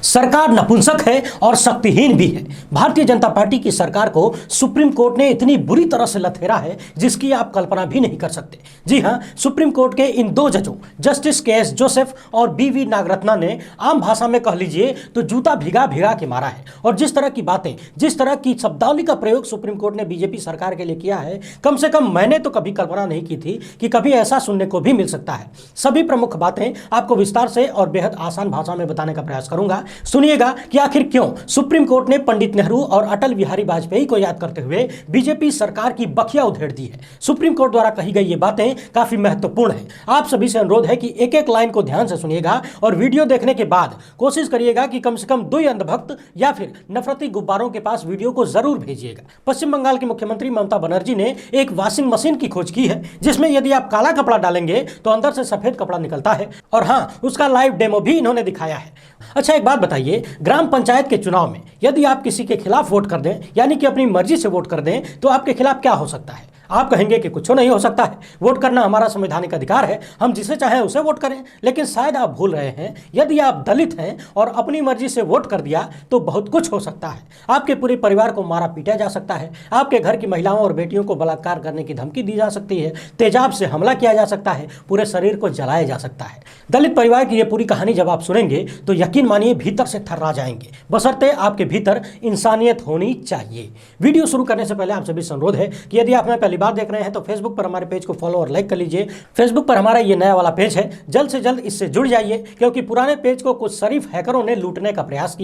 सरकार नपुंसक है और शक्तिहीन भी है। भारतीय जनता पार्टी की सरकार को सुप्रीम कोर्ट ने इतनी बुरी तरह से लथेरा है जिसकी आप कल्पना भी नहीं कर सकते। जी हां, सुप्रीम कोर्ट के इन दो जजों जस्टिस के.एस. जोसेफ और बी.वी. नागरत्ना ने आम भाषा में कह लीजिए तो जूता भिगा भिगा के मारा है। और जिस तरह की बातें, जिस तरह की शब्दावली का प्रयोग सुप्रीम कोर्ट ने बीजेपी सरकार के लिए किया है, कम से कम मैंने तो कभी कल्पना नहीं की थी कि कभी ऐसा सुनने को भी मिल सकता है। सभी प्रमुख बातें आपको विस्तार से और बेहद आसान भाषा में बताने का प्रयास करूंगा। सुनिएगा कि आखिर क्यों सुप्रीम कोर्ट ने पंडित नेहरू और अटल बिहारी वाजपेयी को याद करते हुए बीजेपी सरकार की बखिया उधेड़ दी है। सुप्रीम कोर्ट द्वारा कही गई ये बातें काफी महत्वपूर्ण हैं। आप सभी से अनुरोध है कि एक एक लाइन को ध्यान से सुनिएगा और वीडियो देखने के बाद कोशिश करिएगा कि कम से कम 2 अंधभक्त या फिर नफरती गुब्बारों के पास वीडियो को जरूर भेजिएगा। पश्चिम बंगाल की मुख्यमंत्री ममता बनर्जी ने एक वॉशिंग मशीन की खोज की है जिसमें यदि आप काला कपड़ा डालेंगे तो अंदर से सफेद कपड़ा निकलता है। और हाँ, उसका लाइव डेमो भी इन्होंने दिखाया है। अच्छा, एक बात बताइए, ग्राम पंचायत के चुनाव में यदि आप किसी के खिलाफ वोट कर दें, यानी कि अपनी मर्जी से वोट कर दें, तो आपके खिलाफ क्या हो सकता है? आप कहेंगे कि कुछ नहीं हो सकता है, वोट करना हमारा संवैधानिक अधिकार है, हम जिसे चाहें उसे वोट करें। लेकिन शायद आप भूल रहे हैं, यदि आप दलित हैं और अपनी मर्जी से वोट कर दिया तो बहुत कुछ हो सकता है। आपके पूरे परिवार को मारा पीटा जा सकता है, आपके घर की महिलाओं और बेटियों को बलात्कार करने की धमकी दी जा सकती है, तेजाब से हमला किया जा सकता है, पूरे शरीर को जलाया जा सकता है। दलित परिवार की यह पूरी कहानी जब आप सुनेंगे तो यकीन मानिए भीतर से थर्रा जाएंगे, बशर्ते आपके भीतर इंसानियत होनी चाहिए। वीडियो शुरू करने से पहले आप सभी से अनुरोध है कि यदि आप हमें पहली बार देख रहे हैं तो फेसबुक पर हमारे पेज को फॉलो और लाइक कर लीजिए। फेसबुक पर हमारा ये नया वाला पेज है, जल्द से जल्द इससे जुड़ जाइए, क्योंकि पुराने पेज को कुछ शरीफ हैकरों ने लूटने का प्रयास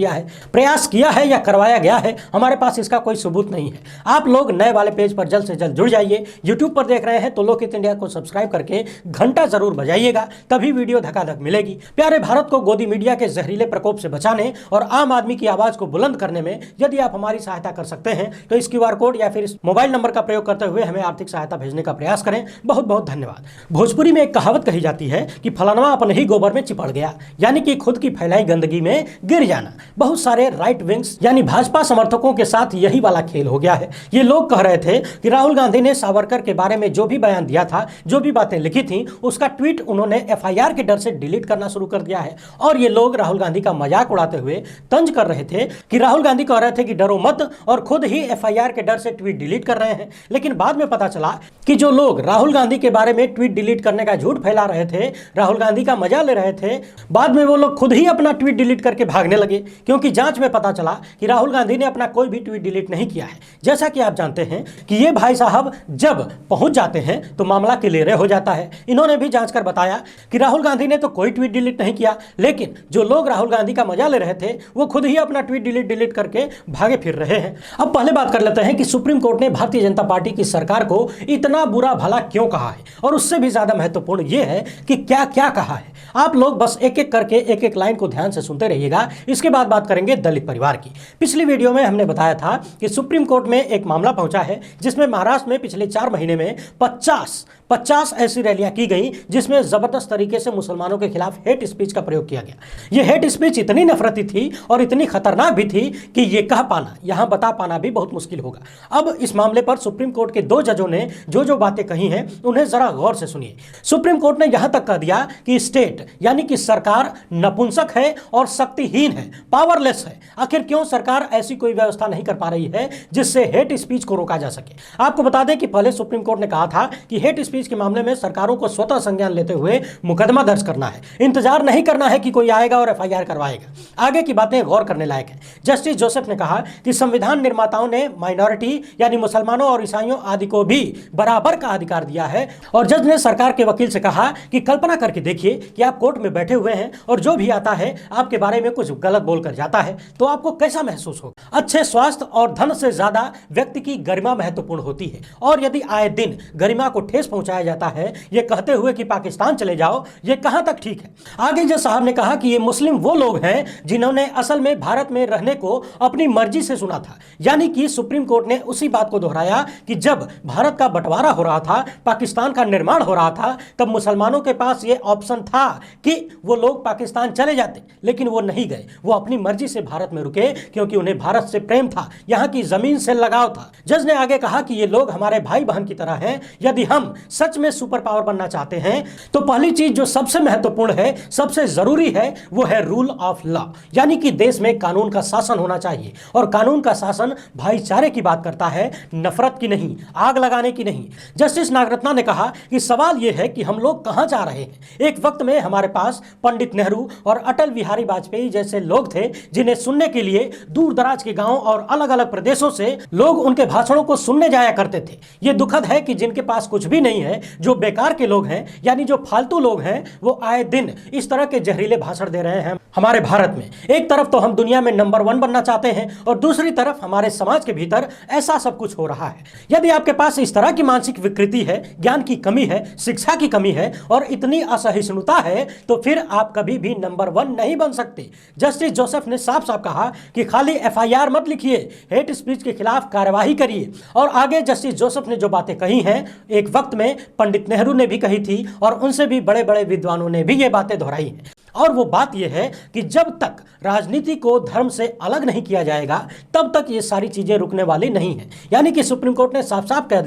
किया है या करवाया गया है, हमारे पास इसका कोई सबूत नहीं है। आप लोग नए वाले पेज पर जल्द से जल्द जुड़ जाइए। यूट्यूब पर देख रहे हैं तो लोकहित इंडिया को सब्सक्राइब करके घंटा जरूर बजाइएगा, तभी वीडियो धकाधक मिलेगी। प्यारे भारत को गोदी मीडिया के जहरीले प्रकोप से बचाने और आम आदमी की आवाज को बुलंद करने में यदि आप हमारी सहायता कर सकते हैं तो इस QR कोड या फिर इस मोबाइल नंबर का प्रयोग करते हुए हमें आर्थिक सहायता भेजने का प्रयास करें। बहुत बहुत धन्यवाद। भोजपुरी में एक कहावत कही जाती है कि फलानवा अपने ही गोबर में चिपड़ गया, यानी कि खुद की फैलाई गंदगी में गिर जाना। बहुत सारे राइट विंग्स यानी भाजपा समर्थकों के साथ यही वाला खेल हो गया है। ये लोग कह रहे थे कि राहुल गांधी ने सावरकर के बारे में जो भी बयान दिया था, जो भी बातें लिखी थी, उसका ट्वीट उन्होंने FIR के डर से डिलीट करना शुरू कर दिया है। और ये लोग राहुल गांधी का मजाक उड़ाते हुए तंज कर रहे थे कि राहुल गांधी कह रहे थे कि डरो मत, और खुद ही FIR के डर से ट्वीट डिलीट कर रहे हैं। लेकिन बाद में पता चला कि जो लोग राहुल गांधी के बारे में ट्वीट डिलीट करने का झूठ फैला रहे थे, राहुल गांधी का मजा ले रहे थे, बाद में वो लोग खुद ही अपना ट्वीट डिलीट करके भागने लगे, क्योंकि जांच में पता चला कि राहुल गांधी ने अपना कोई भी ट्वीट डिलीट नहीं किया है। जैसा कि आप जानते हैं कि ये भाई साहब जब पहुंच जाते हैं तो मामला क्लियर हो जाता है। इन्होंने भी जांच कर बताया कि राहुल गांधी ने तो कोई ट्वीट डिलीट नहीं किया, लेकिन जो लोग राहुल गांधी का मजा ले रहे थे वो खुद ही अपना ट्वीट डिलीट करके भागे फिर रहे हैं। अब पहले बात कर लेते हैं कि सुप्रीम कोर्ट ने भारतीय जनता पार्टी की सरकार को इतना बुरा भला क्यों कहा है, और उससे भी ज्यादा महत्वपूर्ण यह है कि क्या क्या कहा है। आप लोग बस एक एक करके एक एक लाइन को ध्यान से सुनते रहिएगा। इसके बाद बात करेंगे दलित परिवार की। पिछली वीडियो में हमने बताया था कि सुप्रीम कोर्ट में एक मामला पहुंचा है जिसमें महाराष्ट्र में पिछले 4 महीने में 50 ऐसी रैलियां की गई जिसमें जबरदस्त तरीके से मुसलमानों के खिलाफ हेट स्पीच का प्रयोग किया गया। यह हेट स्पीच इतनी नफरती थी और इतनी खतरनाक भी थी कि यह कह पाना, यहां बता पाना भी बहुत मुश्किल होगा। अब इस मामले पर सुप्रीम कोर्ट के 2 जजों ने जो बातें कही हैं उन्हें जरा गौर से सुनिए। सुप्रीम कोर्ट ने यहां तक कह दिया कि स्टेट यानी कि सरकार नपुंसक है और शक्तिहीन है, पावरलेस है। आखिर क्यों सरकार ऐसी कोई व्यवस्था नहीं कर पा रही है जिससे हेट स्पीच को रोका जा सके। आपको बता दें कि पहले सुप्रीम कोर्ट ने कहा था कि हेट स्पीच के मामले में सरकारों को स्वतः संज्ञान लेते हुए मुकदमा दर्ज करना है, इंतजार नहीं करना है कि कोई आएगा और FIR करवाएगा। आगे की बातें गौर करने लायक है। जस्टिस जोसेफ ने कहा कि संविधान निर्माताओं ने माइनॉरिटी यानी मुसलमानों और ईसाइयों आदि को भी बराबर का अधिकार दिया है। और जज ने सरकार के वकील से कहा कि कल्पना करके देखिए कि आप कोर्ट में बैठे हुए हैं और जो भी आता है आपके बारे में कुछ गलत बोलकर जाता है तो आपको कैसा महसूस होगा। अच्छे स्वास्थ्य और धन से ज्यादा व्यक्ति की गरिमा महत्वपूर्ण होती है, और यदि आए दिन गरिमा को ठेस पहुंचाया जाता है ये कहते हुए कि पाकिस्तान चले जाओ, ये कहां तक ठीक है। आगे जज साहब ने कहा कि ये मुस्लिम वो लोग हैं जिन्होंने असल में भारत में रहने को अपनी मर्जी से सुना था। यानी कि सुप्रीम कोर्ट ने उसी बात को दोहराया कि जब भारत का बंटवारा हो रहा था, पाकिस्तान का निर्माण हो रहा था, तब मुसलमानों के पास ये ऑप्शन था कि वो लोग पाकिस्तान चले जाते, लेकिन वो नहीं गए। वो अपनी मर्जी से भारत में रुके क्योंकि उन्हें भारत से प्रेम था, यहाँ की जमीन से लगाव था। जज ने आगे कहा कि ये लोग हमारे भाई बहन की तरह हैं। यदि हम सच में सुपर पावर बनना चाहते हैं तो पहली चीज जो सबसे महत्वपूर्ण है, सबसे जरूरी है, वो है रूल ऑफ लॉ, यानी कि देश में कानून का शासन होना चाहिए। और कानून का शासन भाईचारे की बात करता है, नफरत की नहीं, आग लगाने की नहीं। जस्टिस नागरत्ना ने कहा कि सवाल यह है कि हम लोग कहां जा रहे हैं। एक वक्त में हमारे पास पंडित नेहरू और अटल बिहारी वाजपेयी जैसे लोग थे जिन्हें सुनने के लिए दूर दराज के गांव और अलग अलग प्रदेशों से लोग उनके भाषणों को सुनने जाया करते थे। यह दुखद है कि जिनके पास कुछ भी नहीं है, जो बेकार के लोग हैं, यानी जो फालतू लोग हैं, वो आए दिन इस तरह के जहरीले भाषण दे रहे हैं हमारे भारत में। एक तरफ तो हम दुनिया में नंबर 1 बनना चाहते हैं और दूसरी तरफ हमारे समाज के भीतर ऐसा सब कुछ हो रहा है। यदि आपके पास इस तरह की मानसिक विकृति है, ज्ञान की कमी है, शिक्षा की कमी है और इतनी असहिष्णुता है, तो फिर आप कभी भी नंबर 1 नहीं बन सकते। जस्टिस जोसेफ ने साफ साफ कहा कि खाली FIR मत लिखिए, हेट स्पीच के खिलाफ कार्यवाही करिए। और आगे जस्टिस जोसेफ ने जो बातें कही हैं, एक वक्त में पंडित नेहरू ने भी कही थी और उनसे भी बड़े बड़े विद्वानों ने भी ये बातें दोहराई हैं। और वो बात यह है कि जब तक राजनीति को धर्म से अलग नहीं किया जाएगा, तब तक ये सारी चीजें रुकने वाली नहीं है। यानी कि सुप्रीम कोर्ट ने साफ साफ कर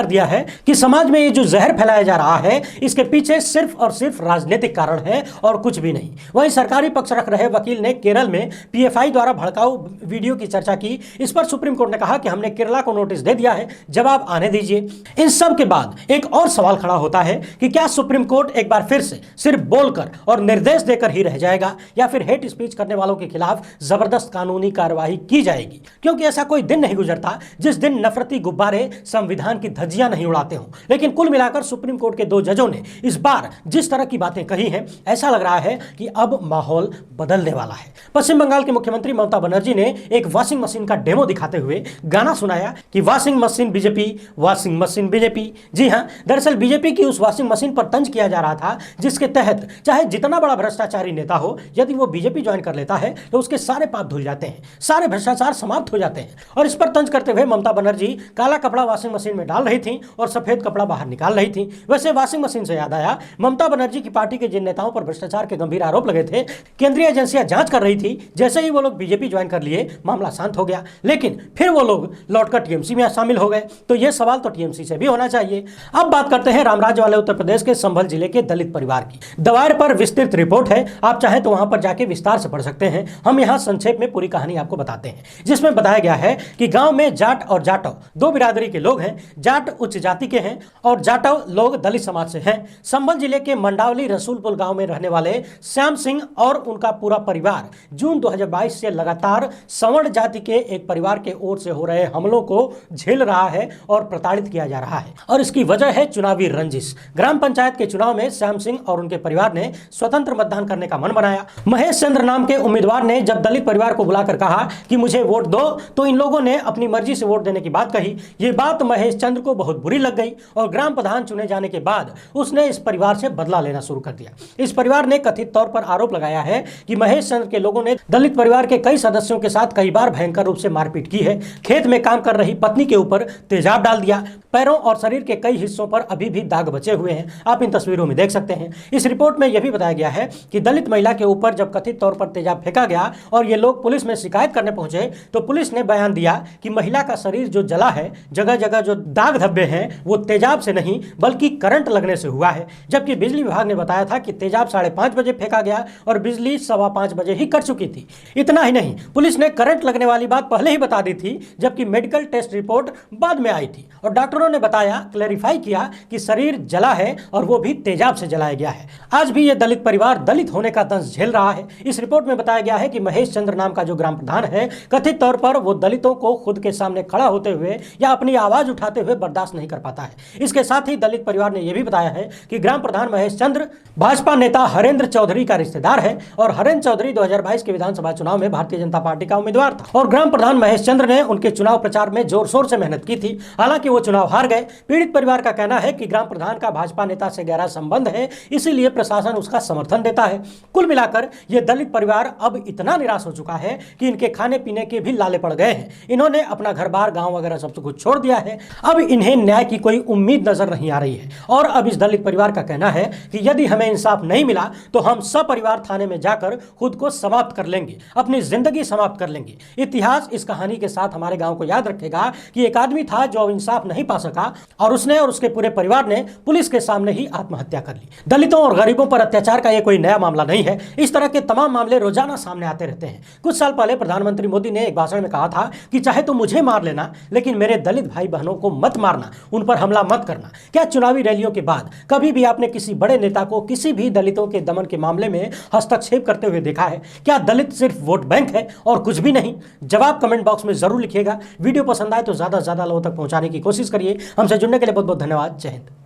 दिया है कि समाज में ये जो जहर फैलाया जा रहा है, इसके पीछे सिर्फ और सिर्फ राजनीतिक कारण है और कुछ भी नहीं। वहीं सरकारी पक्ष रख रहे वकील ने केरल में PFI द्वारा भड़काऊ वीडियो की चर्चा की। इस पर सुप्रीम कोर्ट ने कहा कि हमने केरला को नोटिस दे दिया है, जवाब आने दीजिए। इन सब के बाद एक और सवाल खड़ा होता है कि क्या सुप्रीम कोर्ट एक बार फिर से सिर्फ बोलकर और निर्देश देकर ही रह जाएगा या फिर हेट स्पीच करने वालों के खिलाफ जबरदस्त कानूनी कार्रवाई की जाएगी? क्योंकि ऐसा कोई दिन नहीं गुजरता जिस दिन नफरती गुब्बारे संविधान की धज्जियां नहीं उड़ाते हों। लेकिन कुल मिलाकर सुप्रीम कोर्ट के 2 जजों ने इस बार जिस तरह की बातें कही हैं, ऐसा लग रहा है कि अब माहौल बदलने वाला है। पश्चिम बंगाल की मुख्यमंत्री ममता बनर्जी ने एक वॉशिंग मशीन का डेमो दिखाते हुए गाना सुनाया कि washing machine BJP, washing machine BJP. जी हां, दरअसल बीजेपी की उस वॉशिंग मशीन पर तंज किया जा रहा था जिसके तहत चाहे जितना बड़ा भ्रष्टाचारी नेता हो, यदि वो बीजेपी ज्वाइन कर लेता है तो उसके सारे पाप धुल जाते हैं, सारे भ्रष्टाचार समाप्त हो जाते हैं। और इस पर तंज करते हुए ममता बनर्जी काला कपड़ा वॉशिंग मशीन में डाल रही थी और सफेद कपड़ा बाहर निकाल रही थी। वैसे वॉशिंग मशीन से याद आया, ममता बनर्जी की पार्टी के जिन नेताओं पर भ्रष्टाचार के गंभीर आरोप लगे थे, केंद्रीय एजेंसियां जांच कर रही थी। जैसे ही वो लोग बीजेपी ज्वाइन कर लिए, मामला शांत हो गया। लेकिन फिर वो लोग लौटकर TMC में शामिल हो गए। तो ये सवाल तो TMC से भी होना चाहिए। अब बात करते हैं रामराज्य वाले उत्तर प्रदेश के संभल जिले के दलित परिवार की। दवार पर विस्तृत रिपोर्ट है, आप चाहें तो वहां पर जाके विस्तार से पढ़ सकते हैं। हम यहां संक्षेप में पूरी कहानी आपको बताते हैं, जिसमें बताया गया है कि गांव में जाट और जाटव 2 बिरादरी के लोग हैं। जाट उच्च जाति के हैं और जाटव लोग दलित समाज से हैं। संभल जिले के मंडावली रसूलपुर गांव में रहने वाले श्याम सिंह और उनका पूरा परिवार जून 2022 से लगातार सवर्ण जाति के एक परिवार के ओर से हो रहे हमलों को झेल रहा है और प्रताड़ित किया जा रहा है। और इसकी वजह है चुनावी रंजिश। ग्राम पंचायत के चुनाव में श्याम सिंह और उनके परिवार ने स्वतंत्र मतदान करने का मन बनाया। महेश चंद्र नाम के उम्मीदवार ने जब दलित परिवार को बुलाकर कहा कि मुझे वोट दो, तो इन लोगों ने अपनी मर्जी से वोट देने की बात कही। ये बात महेश चंद्र को बहुत बुरी लग गई और ग्राम प्रधान चुने जाने के बाद उसने इस परिवार से बदला लेना शुरू कर दिया। इस परिवार ने कथित तौर पर आरोप लगाया है कि महेश चंद्र के लोगों ने दलित परिवार के कई सदस्यों के साथ कई बार भयंकर रूप से मारपीट की है। खेत में काम कर रही पत्नी के ऊपर तेजाब डाल दिया। पैरों और शरीर के कई हिस्सों पर अभी भी दाग बचे हुए हैं, आप इन तस्वीरों में देख सकते हैं। इस रिपोर्ट में यह भी बताया गया है कि दलित महिला के ऊपर जब कथित तौर पर तेजाब फेंका गया और ये लोग पुलिस में शिकायत करने पहुंचे, तो पुलिस ने बयान दिया कि महिला का शरीर जो जला है, जगह जगह जो दाग धब्बे हैं, वो तेजाब से नहीं बल्कि करंट लगने से हुआ है। जबकि बिजली विभाग ने बताया था कि तेजाब 5:30 बजे फेंका गया और बिजली 5:15 बजे ही कट चुकी थी। इतना ही नहीं, पुलिस ने करंट लगने वाली बात पहले ही बता दी थी, जबकि मेडिकल टेस्ट रिपोर्ट बाद में आई थी और डॉक्टरों ने बताया, क्लैरिफाई किया कि शरीर जला है और वो भी तेजाब से जलाया गया है। आज भी ये दलित परिवार दलित होने का दंश झेल रहा है। इस रिपोर्ट में बताया गया है कि महेश चंद्र नाम का जो ग्राम प्रधान है, कथित तौर पर वो दलितों को खुद के सामने खड़ा होते हुए या अपनी आवाज उठाते हुए बर्दाश्त नहीं कर पाता है। इसके साथ ही दलित परिवार ने यह भी बताया है कि ग्राम प्रधान महेश चंद्र भाजपा नेता हरेंद्र चौधरी का रिश्तेदार है और हरेंद्र चौधरी 2022 के विधानसभा चुनाव में भारतीय जनता पार्टी का उम्मीदवार था और ग्राम प्रधान महेश चंद्र ने उनके चुनाव प्रचार में जोर शोर से मेहनत की थी। हालांकि वो चुनाव हार गए। पीड़ित परिवार का कहना है कि ग्राम प्रधान का भाजपा नेता से गहरा संबंध है, इसीलिए प्रशासन उसका समर्थन समर्थन देता है। कुल मिलाकर ये दलित परिवार अब इतना निराश हो चुका है कि इनके खाने पीने के भी लाले पड़ गए हैं। इन्होंने अपना घर बार गांव वगैरह सब कुछ छोड़ दिया है। अब इन्हें न्याय की कोई उम्मीद नजर नहीं आ रही है और अब इस दलित परिवार का कहना है कि यदि हमें इंसाफ नहीं मिला तो हम सपरिवार थाने में जाकर खुद को समाप्त कर लेंगे, अपनी जिंदगी समाप्त कर लेंगे। इतिहास इस कहानी के साथ हमारे गांव को याद रखेगा कि एक आदमी था जो इंसाफ नहीं पा सका और उसने और उसके पूरे परिवार ने पुलिस के सामने ही आत्महत्या कर ली। दलितों और गरीबों पर अत्याचार का यह कोई नया मामला नहीं है। इस तरह के तमाम मामले रोजाना सामने आते रहते हैं। कुछ साल पहले प्रधानमंत्री मोदी ने एक भाषण में कहा था कि चाहे तो मुझे मार लेना, लेकिन मेरे दलित भाई बहनों को मत मारना, उन पर हमला मत करना। क्या चुनावी रैलियों के बाद कभी भी आपने किसी बड़े नेता को किसी भी दलितों के दमन के मामले में हस्तक्षेप करते हुए देखा है? क्या दलित सिर्फ वोट बैंक है और कुछ भी नहीं? जवाब कमेंट बॉक्स में जरूर लिखिएगा। वीडियो पसंद आए तो ज्यादा से ज्यादा लोगों तक पहुंचाने की कोशिश करिए। हमसे जुड़ने के लिए बहुत बहुत धन्यवाद। जय हिंद।